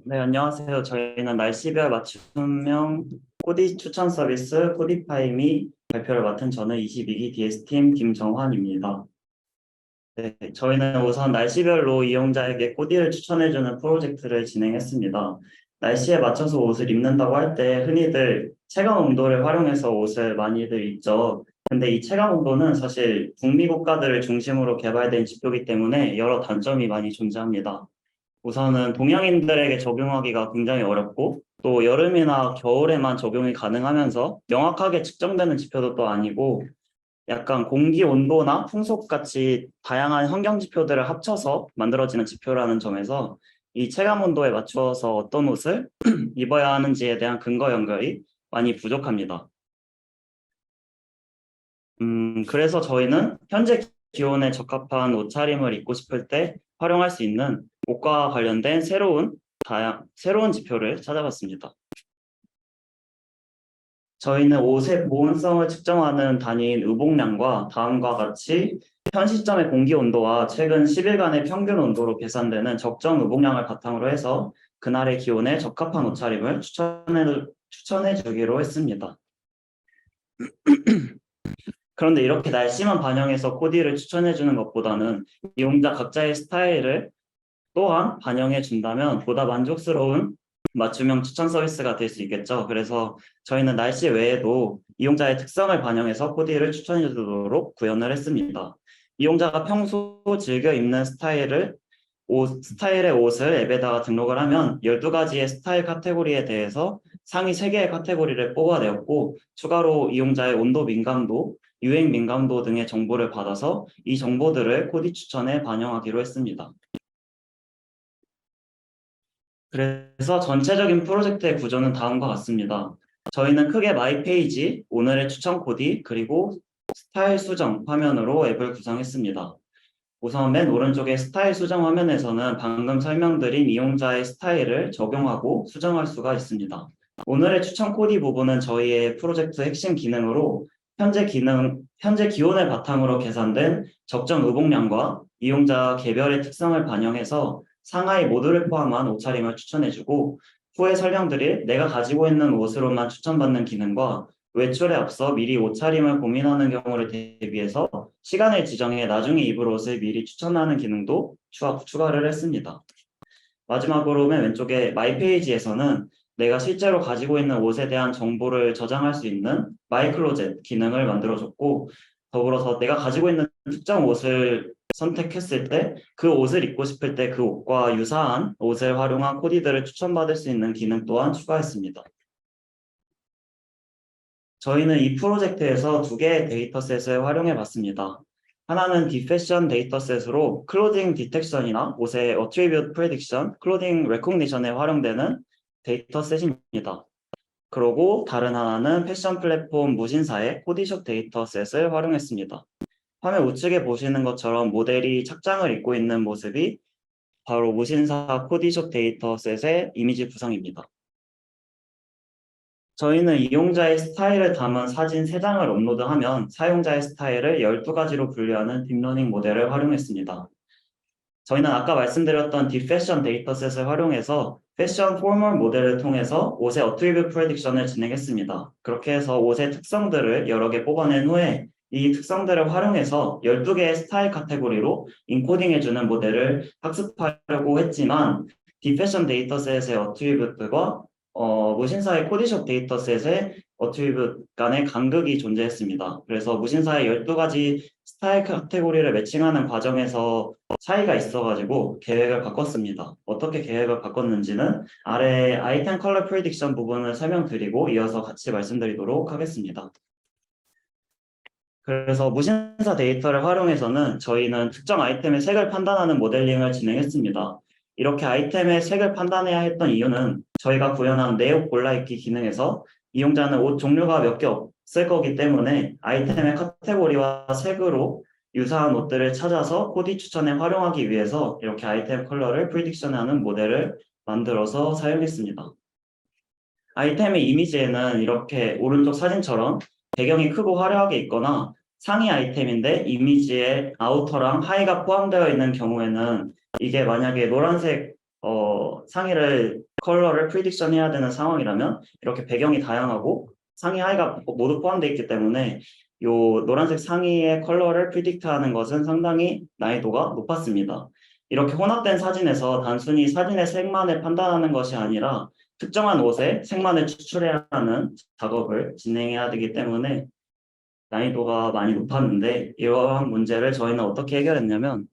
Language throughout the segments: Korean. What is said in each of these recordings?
네, 안녕하세요. 저희는 날씨별 맞춤형 코디 추천 서비스 코디파임이 발표를 맡은 저는 22기 DS팀 김정환입니다. 네, 저희는 우선 날씨별로 이용자에게 코디를 추천해주는 프로젝트를 진행했습니다. 날씨에 맞춰서 옷을 입는다고 할 때 흔히들 체감 온도를 활용해서 옷을 많이들 입죠. 근데 이 체감 온도는 사실 북미 국가들을 중심으로 개발된 지표이기 때문에 여러 단점이 많이 존재합니다. 우선은 동양인들에게 적용하기가 굉장히 어렵고 또 여름이나 겨울에만 적용이 가능하면서 명확하게 측정되는 지표도 또 아니고 약간 공기 온도나 풍속 같이 다양한 환경 지표들을 합쳐서 만들어지는 지표라는 점에서 이 체감 온도에 맞추어서 어떤 옷을 입어야 하는지에 대한 근거 연결이 많이 부족합니다. 그래서 저희는 현재 기온에 적합한 옷차림을 입고 싶을 때 활용할 수 있는 옷과 관련된 새로운 지표를 찾아봤습니다. 저희는 옷의 보온성을 측정하는 단위인 의복량과 다음과 같이 현 시점의 공기 온도와 최근 10일간의 평균 온도로 계산되는 적정 의복량을 바탕으로 해서 그날의 기온에 적합한 옷차림을 추천해 주기로 했습니다. 그런데 이렇게 날씨만 반영해서 코디를 추천해 주는 것보다는 이용자 각자의 스타일을 또한 반영해 준다면 보다 만족스러운 맞춤형 추천 서비스가 될 수 있겠죠. 그래서 저희는 날씨 외에도 이용자의 특성을 반영해서 코디를 추천해 주도록 구현을 했습니다. 이용자가 평소 즐겨 입는 스타일의 옷을 앱에다가 등록을 하면 12가지의 스타일 카테고리에 대해서 상위 3개의 카테고리를 뽑아내었고 추가로 이용자의 온도 민감도, 유행 민감도 등의 정보를 받아서 이 정보들을 코디 추천에 반영하기로 했습니다. 그래서 전체적인 프로젝트의 구조는 다음과 같습니다. 저희는 크게 마이 페이지, 오늘의 추천 코디, 그리고 스타일 수정 화면으로 앱을 구성했습니다. 우선 맨 오른쪽의 스타일 수정 화면에서는 방금 설명드린 이용자의 스타일을 적용하고 수정할 수가 있습니다. 오늘의 추천 코디 부분은 저희의 프로젝트 핵심 기능으로 현재 기온을 바탕으로 계산된 적정 의복량과 이용자 개별의 특성을 반영해서 상하이 모두를 포함한 옷차림을 추천해주고 후에 설명드릴 내가 가지고 있는 옷으로만 추천받는 기능과 외출에 앞서 미리 옷차림을 고민하는 경우를 대비해서 시간을 지정해 나중에 입을 옷을 미리 추천하는 기능도 추가를 했습니다. 마지막으로 맨 왼쪽에 마이 페이지에서는 내가 실제로 가지고 있는 옷에 대한 정보를 저장할 수 있는 마이 클로젯 기능을 만들어줬고 더불어서 내가 가지고 있는 특정 옷을 선택했을 때 그 옷을 입고 싶을 때 그 옷과 유사한 옷을 활용한 코디들을 추천받을 수 있는 기능 또한 추가했습니다. 저희는 이 프로젝트에서 두 개의 데이터셋을 활용해 봤습니다. 하나는 디패션 데이터셋으로 클로딩 디텍션이나 옷의 어트리뷰트 프레딕션, 클로딩 레코그니션에 활용되는 데이터셋입니다. 그리고 다른 하나는 패션 플랫폼 무신사의 코디숍 데이터셋을 활용했습니다. 화면 우측에 보시는 것처럼 모델이 착장을 입고 있는 모습이 바로 무신사 코디숍 데이터셋의 이미지 구성입니다. 저희는 이용자의 스타일을 담은 사진 3장을 업로드하면 사용자의 스타일을 12가지로 분류하는 딥러닝 모델을 활용했습니다. 저희는 아까 말씀드렸던 딥패션 데이터셋을 활용해서 패션 포멀 모델을 통해서 옷의 어트리뷰트 프레딕션을 진행했습니다. 그렇게 해서 옷의 특성들을 여러 개 뽑아낸 후에 이 특성들을 활용해서 12개의 스타일 카테고리로 인코딩해주는 모델을 학습하려고 했지만 딥패션 데이터셋의 어트리뷰트가 무신사의 코디숍 데이터셋의 어트리뷰트 간의 간극이 존재했습니다. 그래서 무신사의 12가지 스타일 카테고리를 매칭하는 과정에서 차이가 있어가지고 계획을 바꿨습니다. 어떻게 계획을 바꿨는지는 아래 아이템 컬러 프리딕션 부분을 설명드리고 이어서 같이 말씀드리도록 하겠습니다. 그래서 무신사 데이터를 활용해서는 저희는 특정 아이템의 색을 판단하는 모델링을 진행했습니다. 이렇게 아이템의 색을 판단해야 했던 이유는 저희가 구현한 내 옷 골라입기 기능에서 이용자는 옷 종류가 몇 개 없을 거기 때문에 아이템의 카테고리와 색으로 유사한 옷들을 찾아서 코디 추천에 활용하기 위해서 이렇게 아이템 컬러를 프리딕션하는 모델을 만들어서 사용했습니다. 아이템의 이미지에는 이렇게 오른쪽 사진처럼 배경이 크고 화려하게 있거나 상위 아이템인데 이미지에 아우터랑 하의가 포함되어 있는 경우에는 이게 만약에 노란색 상의를 컬러를 프리딕션 해야 되는 상황이라면 이렇게 배경이 다양하고 상의 하의가 모두 포함되어 있기 때문에 이 노란색 상의의 컬러를 프리딕트하는 것은 상당히 난이도가 높았습니다. 이렇게 혼합된 사진에서 단순히 사진의 색만을 판단하는 것이 아니라 특정한 옷의 색만을 추출해야 하는 작업을 진행해야 되기 때문에 난이도가 많이 높았는데 이러한 문제를 저희는 어떻게 해결했냐면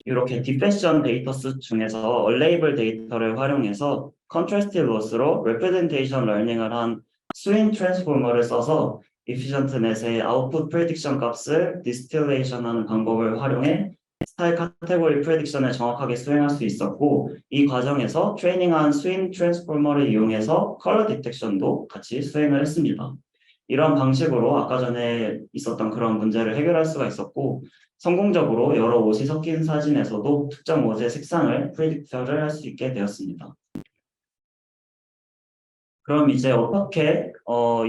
이렇게 디패션 데이터스 중에서 얼레이블 데이터를 활용해서 컨트래스티브 로스로 레프레젠테이션 러닝을 한 스윙 트랜스포머를 써서 이피션트넷의 아웃풋 프레딕션 값을 디스틸레이션 하는 방법을 활용해 스타일 카테고리 프레딕션을 정확하게 수행할 수 있었고 이 과정에서 트레이닝한 스윙 트랜스포머를 이용해서 컬러 디텍션도 같이 수행을 했습니다. 이런 방식으로 아까 전에 있었던 그런 문제를 해결할 수가 있었고 성공적으로 여러 옷이 섞인 사진에서도 특정 옷의 색상을 프리딕트를 할 수 있게 되었습니다. 그럼 이제 어떻게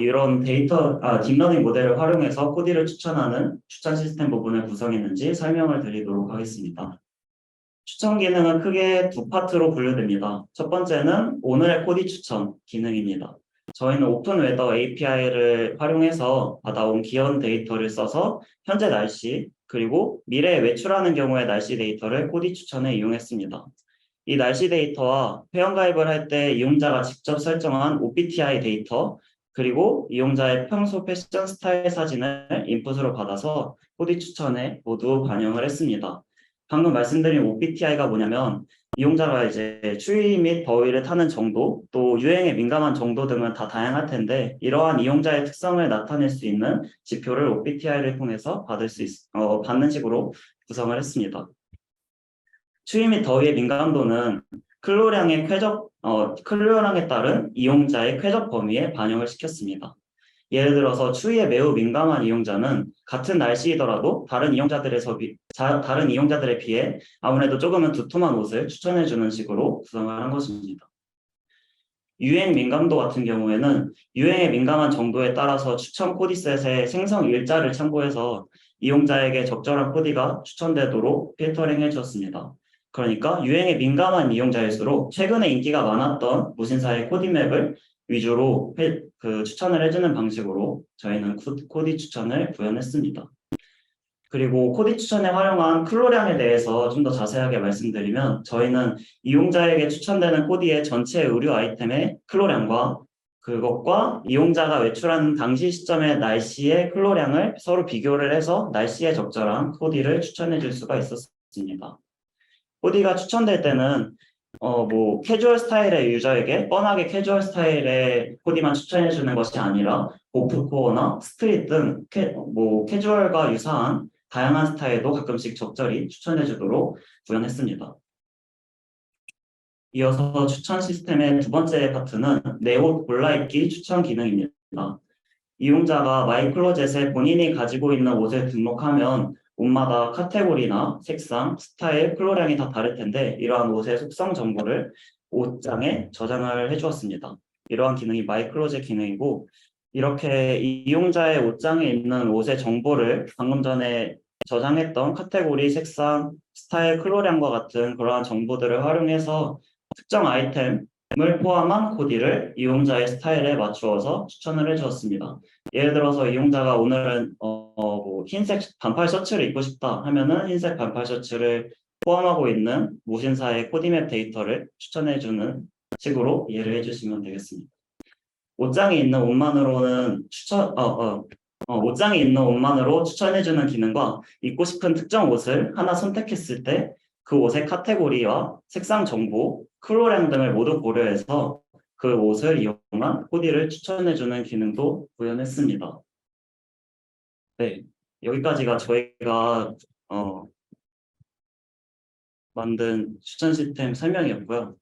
이런 딥러닝 모델을 활용해서 코디를 추천하는 추천 시스템 부분을 구성했는지 설명을 드리도록 하겠습니다. 추천 기능은 크게 두 파트로 분류됩니다. 첫 번째는 오늘의 코디 추천 기능입니다. 저희는 오픈 웨더 API를 활용해서 받아온 기온 데이터를 써서 현재 날씨 그리고 미래에 외출하는 경우의 날씨 데이터를 코디 추천에 이용했습니다. 이 날씨 데이터와 회원가입을 할 때 이용자가 직접 설정한 OBTI 데이터 그리고 이용자의 평소 패션 스타일 사진을 인풋으로 받아서 코디 추천에 모두 반영을 했습니다. 방금 말씀드린 OBTI가 뭐냐면 이용자가 이제 추위 및 더위를 타는 정도, 또 유행에 민감한 정도 등은 다 다양할 텐데 이러한 이용자의 특성을 나타낼 수 있는 지표를 OBTI를 통해서 받는 식으로 구성을 했습니다. 추위 및 더위의 민감도는 클로량에 따른 이용자의 쾌적 범위에 반영을 시켰습니다. 예를 들어서 추위에 매우 민감한 이용자는 같은 날씨이더라도 다른 이용자들에 비해 아무래도 조금은 두툼한 옷을 추천해주는 식으로 구성을 한 것입니다. 유행 민감도 같은 경우에는 유행에 민감한 정도에 따라서 추천 코디셋의 생성 일자를 참고해서 이용자에게 적절한 코디가 추천되도록 필터링 해주었습니다. 그러니까 유행에 민감한 이용자일수록 최근에 인기가 많았던 무신사의 코디맵을 위주로 추천을 해주는 방식으로 저희는 코디 추천을 구현했습니다. 그리고 코디 추천에 활용한 클로량에 대해서 좀 더 자세하게 말씀드리면 저희는 이용자에게 추천되는 코디의 전체 의류 아이템의 클로량과 그것과 이용자가 외출하는 당시 시점의 날씨의 클로량을 서로 비교를 해서 날씨에 적절한 코디를 추천해 줄 수가 있었습니다. 코디가 추천될 때는 캐주얼 스타일의 유저에게 뻔하게 캐주얼 스타일의 코디만 추천해 주는 것이 아니라 오프코어나 스트릿 등 캐주얼과 유사한 다양한 스타일도 가끔씩 적절히 추천해 주도록 구현했습니다. 이어서 추천 시스템의 두 번째 파트는 내 옷 골라입기 추천 기능입니다. 이용자가 마이클로젯에 본인이 가지고 있는 옷을 등록하면 옷마다 카테고리나 색상, 스타일, 클로량이 다 다를 텐데 이러한 옷의 속성 정보를 옷장에 저장을 해주었습니다. 이러한 기능이 마이클로젯 기능이고 이렇게 이용자의 옷장에 있는 옷의 정보를 방금 전에 저장했던 카테고리, 색상, 스타일, 클로량과 같은 그러한 정보들을 활용해서 특정 아이템을 포함한 코디를 이용자의 스타일에 맞추어서 추천을 해주었습니다. 예를 들어서 이용자가 오늘은 흰색 반팔 셔츠를 입고 싶다 하면은 흰색 반팔 셔츠를 포함하고 있는 무신사의 코디맵 데이터를 추천해주는 식으로 이해를 해주시면 되겠습니다. 옷장에 있는 옷만으로는 옷장에 있는 옷만으로 추천해주는 기능과 입고 싶은 특정 옷을 하나 선택했을 때 그 옷의 카테고리와 색상 정보, 클로량 등을 모두 고려해서 그 옷을 이용한 코디를 추천해주는 기능도 구현했습니다. 네, 여기까지가 저희가 만든 추천 시스템 설명이었고요.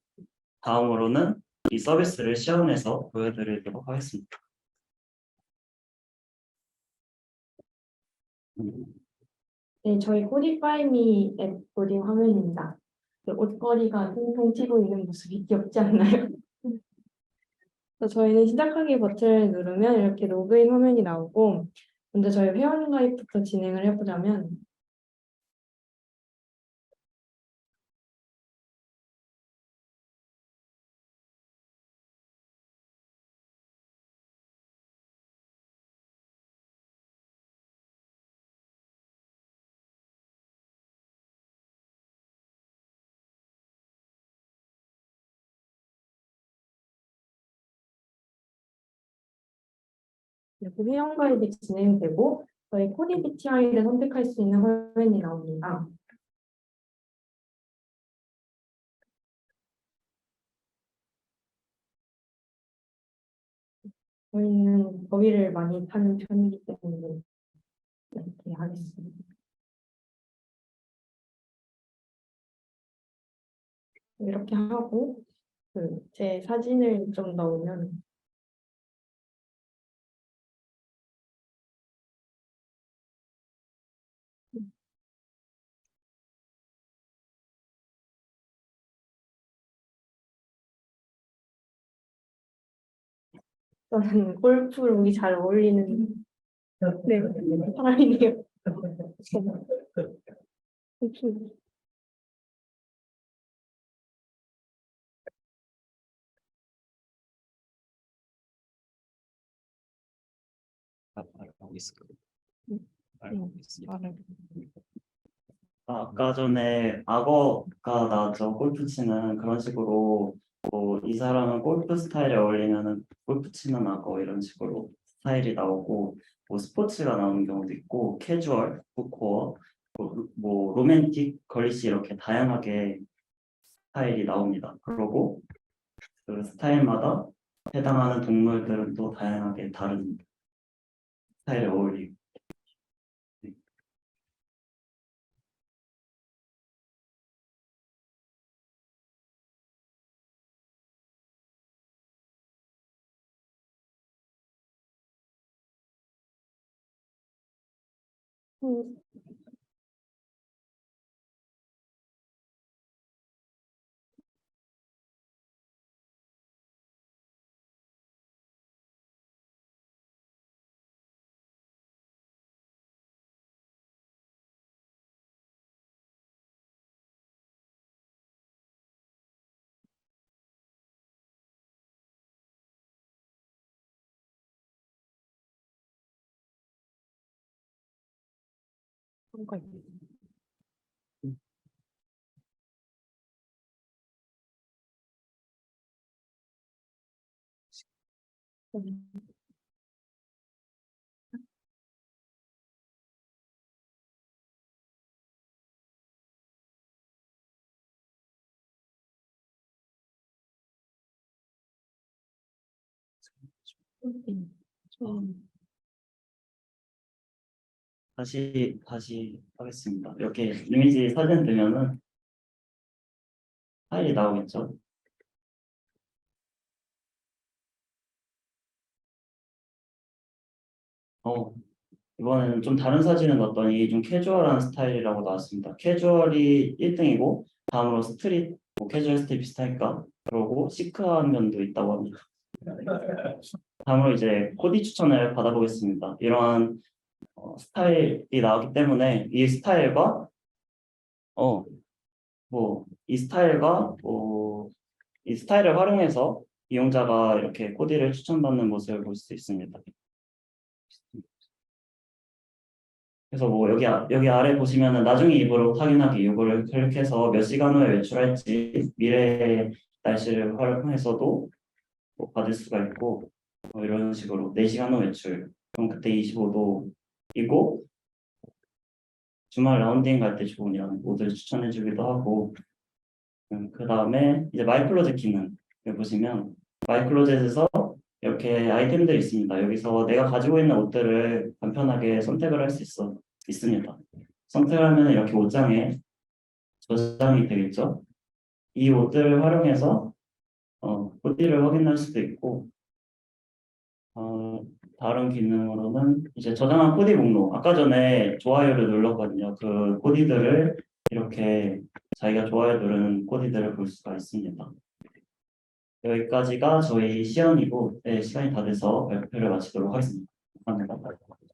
다음으로는 이 서비스를 시연해서 보여드리도록 하겠습니다. 네, 저희 코디파이미 앱 로딩 화면입니다. 옷걸이가 통통 튀고 있는 모습이 귀엽지 않나요? 그래서 저희는 시작하기 버튼을 누르면 이렇게 로그인 화면이 나오고 먼저 저희 회원 가입부터 진행을 해보자면 이렇게 회원 가입이 진행되고 저희 코디 BTI를 선택할 수 있는 화면이 나옵니다. 저희는 더위를 많이 타는 편이기 때문에 이렇게 하겠습니다. 이렇게 하고 제 사진을 좀 넣으면 저는 골프룩이 잘 어울리는 네, 사람이네요. 알고 있을까요? 음, 알고 있습니다. 말을. 아까 전에 악어가 나왔죠. 골프 치는 그런 식으로 뭐 이 사람은 골프 스타일에 어울리면은 골프 치는 악어 이런 식으로 스타일이 나오고 뭐 스포츠가 나오는 경우도 있고 캐주얼, 북코어, 뭐 로맨틱, 걸리시 이렇게 다양하게 스타일이 나옵니다. 그리고 그 스타일마다 해당하는 동물들은 또 다양하게 다른 스타일에 어울리고 음, 그런 거 있어요. 음, 좀 다시 하겠습니다. 이렇게 이미지 사진 뜨면은 파일이 나오겠죠. 어, 이번에는 좀 다른 사진을 넣었더니 좀 캐주얼한 스타일이라고 나왔습니다. 캐주얼이 1등이고 다음으로 스트릿, 뭐 캐주얼 스타일 비슷하니까 그러고 시크한 면도 있다고 합니다. 다음으로 이제 코디 추천을 받아보겠습니다. 이러한 스타일이 나왔기 때문에 어, 이 스타일과 이 스타일을 활용해서 이용자가 이렇게 코디를 추천받는 모습을 볼 수 있습니다. 그래서 뭐 여기 아래 보시면은 나중에 입으로 확인하기 이거를 클릭해서 몇 시간 후에 외출할지 미래의 날씨를 활용해서도 뭐 받을 수가 있고 뭐 이런 식으로 4시간 후 외출 그럼 그때 25도이고 주말 라운딩 갈 때 좋은 이런 모드를 추천해 주기도 하고 그 다음에 이제 마이 클로젯 기능 여기 보시면 마이 클로젯에서 이렇게 아이템들이 있습니다. 여기서 내가 가지고 있는 옷들을 간편하게 선택을 할 수 있습니다. 선택을 하면 이렇게 옷장에 저장이 되겠죠. 이 옷들을 활용해서 코디를 확인할 수도 있고 어, 다른 기능으로는 이제 저장한 코디 목록 아까 전에 좋아요를 눌렀거든요. 그 코디들을 이렇게 자기가 좋아요 누른 코디들을 볼 수가 있습니다. 여기까지가 저희 시연이고 네, 시간이 다 돼서 발표를 마치도록 하겠습니다. 감사합니다.